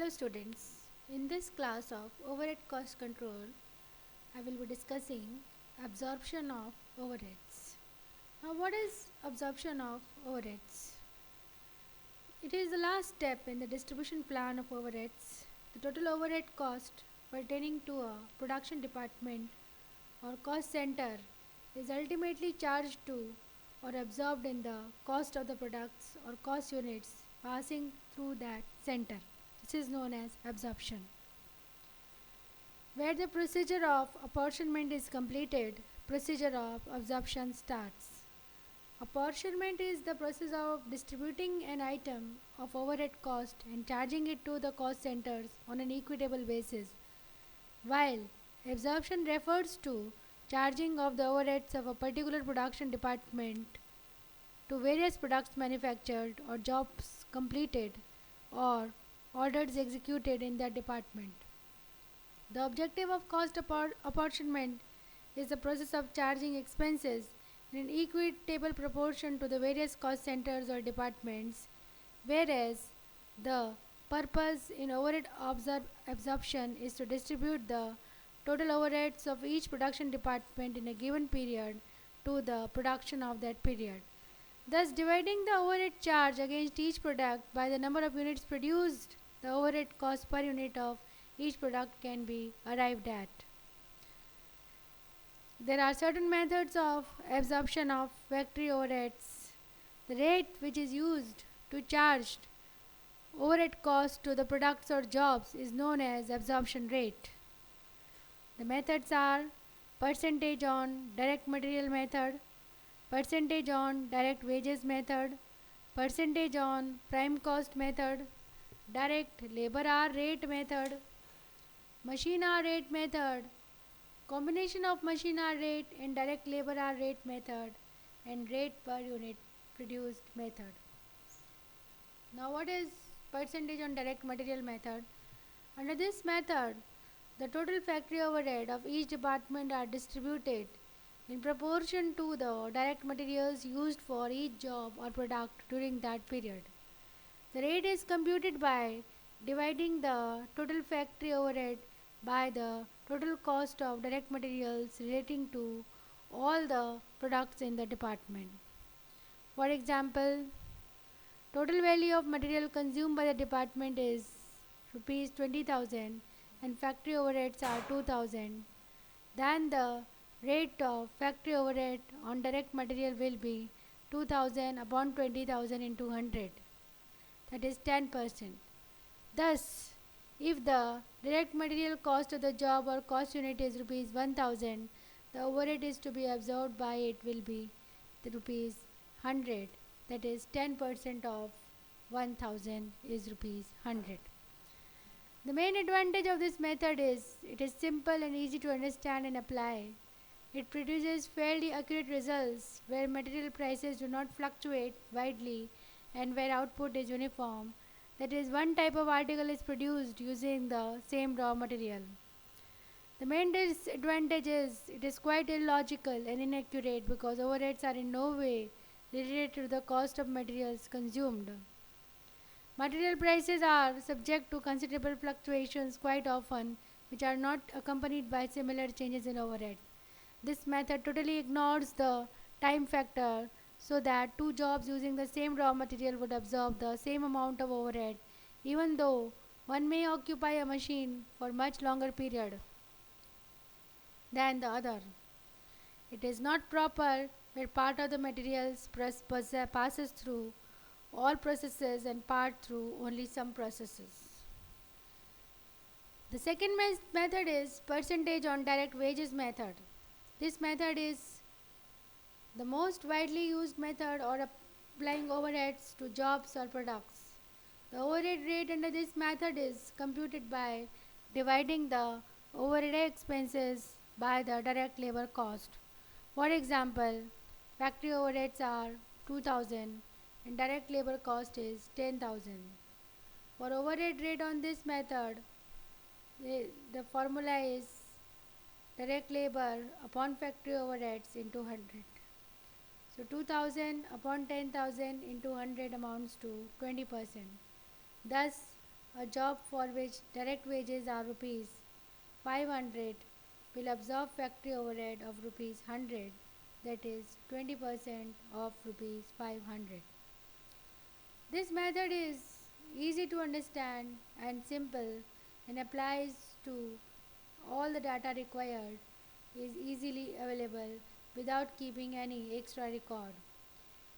Hello students, in this class of overhead cost control, I will be discussing absorption of overheads. Now what is absorption of overheads? It is the last step in the distribution plan of overheads. The total overhead cost pertaining to a production department or cost center is ultimately charged to or absorbed in the cost of the products or cost units passing through that center. This is known as absorption. Where the procedure of apportionment is completed, procedure of absorption starts. Apportionment is the process of distributing an item of overhead cost and charging it to the cost centers on an equitable basis, while absorption refers to charging of the overheads of a particular production department to various products manufactured or jobs completed or orders executed in that department. The objective of cost apportionment is the process of charging expenses in an equitable proportion to the various cost centers or departments, whereas the purpose in overhead absorption is to distribute the total overheads of each production department in a given period to the production of that period. Thus, dividing the overhead charge against each product by the number of units produced, the overhead cost per unit of each product can be arrived at. There are certain methods of absorption of factory overheads. The rate which is used to charge overhead costs to the products or jobs is known as absorption rate. The methods are percentage on direct material method, percentage on direct wages method, percentage on prime cost method, direct labor hour rate method, machine hour rate method, combination of machine hour rate and direct labor hour rate method, and rate per unit produced method. Now what is percentage on direct material method? Under this method, the total factory overhead of each department are distributed in proportion to the direct materials used for each job or product during that period. The rate is computed by dividing the total factory overhead by the total cost of direct materials relating to all the products in the department. For example, total value of material consumed by the department is rupees 20,000 and factory overheads are 2,000. Then the rate of factory overhead on direct material will be 2,000 upon 20,000 into 100, that is 10%. Thus, if the direct material cost of the job or cost unit is rupees 1000, the overhead is to be absorbed by it will be the rupees 100, that is 10% of 1000 is rupees 100. The main advantage of this method is it is simple and easy to understand and apply. It produces fairly accurate results where material prices do not fluctuate widely and where output is uniform. That is, one type of article is produced using the same raw material. The main disadvantage is it is quite illogical and inaccurate because overheads are in no way related to the cost of materials consumed. Material prices are subject to considerable fluctuations quite often, which are not accompanied by similar changes in overhead. This method totally ignores the time factor so that two jobs using the same raw material would absorb the same amount of overhead even though one may occupy a machine for much longer period than the other. It is not proper where part of the materials passes through all processes and part through only some processes. The second method is percentage on direct wages method. This method is the most widely used method or applying overheads to jobs or products. The overhead rate under this method is computed by dividing the overhead expenses by the direct labor cost. For example, factory overheads are 2000 and direct labor cost is 10,000. For overhead rate on this method, the formula is direct labor upon factory overheads into 100. So 2000 upon 10,000 into 100 amounts to 20%. Thus, a job for which direct wages are rupees 500 will absorb factory overhead of rupees 100, that is 20% of rupees 500. This method is easy to understand and simple and applies to all the data required is easily available without keeping any extra record.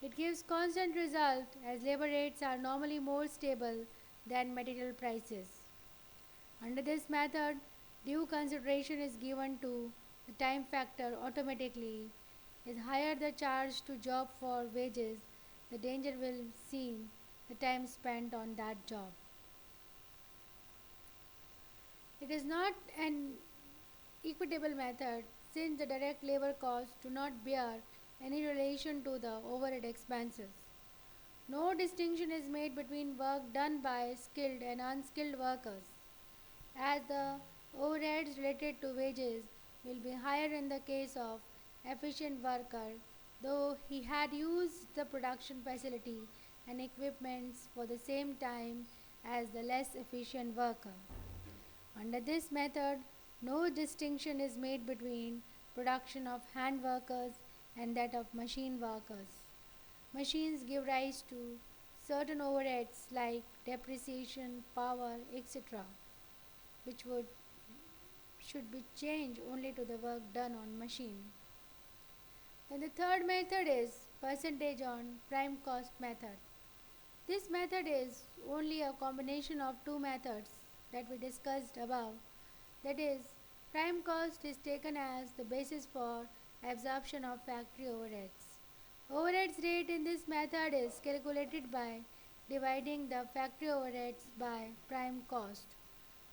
It gives constant result as labor rates are normally more stable than material prices. Under this method, due consideration is given to the time factor automatically. Is higher the charge to job for wages, the danger will seen the time spent on that job. It is not an equitable method since the direct labor costs do not bear any relation to the overhead expenses. No distinction is made between work done by skilled and unskilled workers, as the overheads related to wages will be higher in the case of efficient worker, though he had used the production facility and equipments for the same time as the less efficient worker. Under this method, no distinction is made between production of hand workers and that of machine workers. Machines give rise to certain overheads like depreciation, power, etc., which should be changed only to the work done on machine. Then the third method is percentage on prime cost method. This method is only a combination of two methods that we discussed above. That is, prime cost is taken as the basis for absorption of factory overheads. Overheads rate in this method is calculated by dividing the factory overheads by prime cost.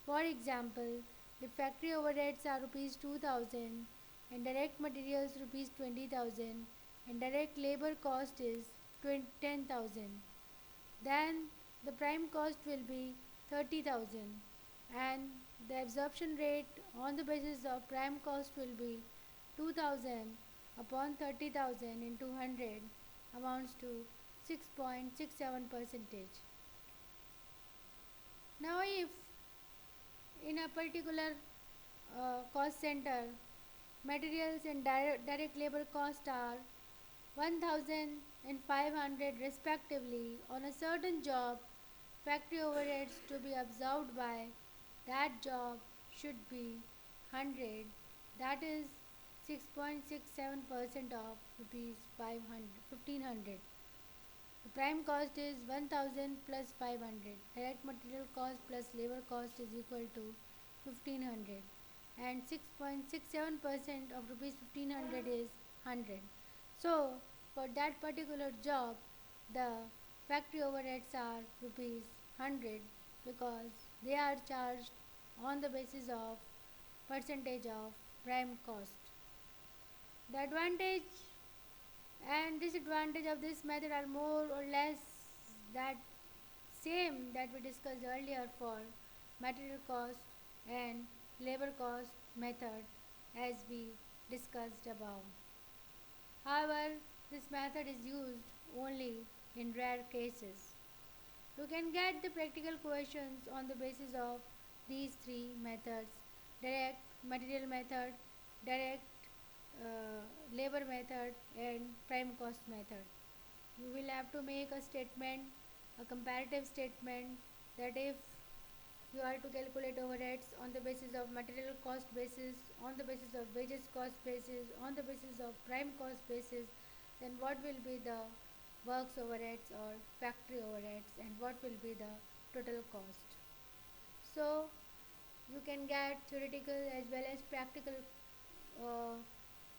For example, if factory overheads are rupees 2000 and direct materials rupees 20,000 and direct labor cost is 10,000, then the prime cost will be 30,000 and the absorption rate on the basis of prime cost will be 2000 upon 30,000 into 100 amounts to 6.67 percentage. Now if in a particular cost center materials and direct labor cost are 1500 respectively on a certain job, factory overheads to be absorbed by that job should be 100, that is 6.67% of rupees 1500. The prime cost is 1000 plus 500. Direct material cost plus labor cost is equal to 1500 and 6.67% of rupees 1500 is 100. So for that particular job the factory overheads are rupees 100 because they are charged on the basis of percentage of prime cost. The advantage and disadvantage of this method are more or less that same that we discussed earlier for material cost and labor cost method as we discussed above. However, this method is used only in rare cases. You can get the practical questions on the basis of these three methods: direct material method, direct labor method, and prime cost method. You will have to make a statement, a comparative statement, that if you are to calculate overheads on the basis of material cost basis, on the basis of wages cost basis, on the basis of prime cost basis, then what will be the works overheads or factory overheads and what will be the total cost. So you can get theoretical as well as practical uh,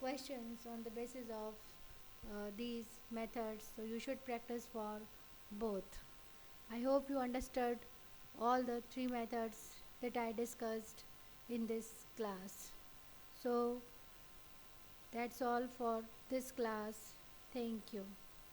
questions on the basis of these methods, so you should practice for both. I hope you understood all the three methods that I discussed in this class. So that's all for this class. Thank you.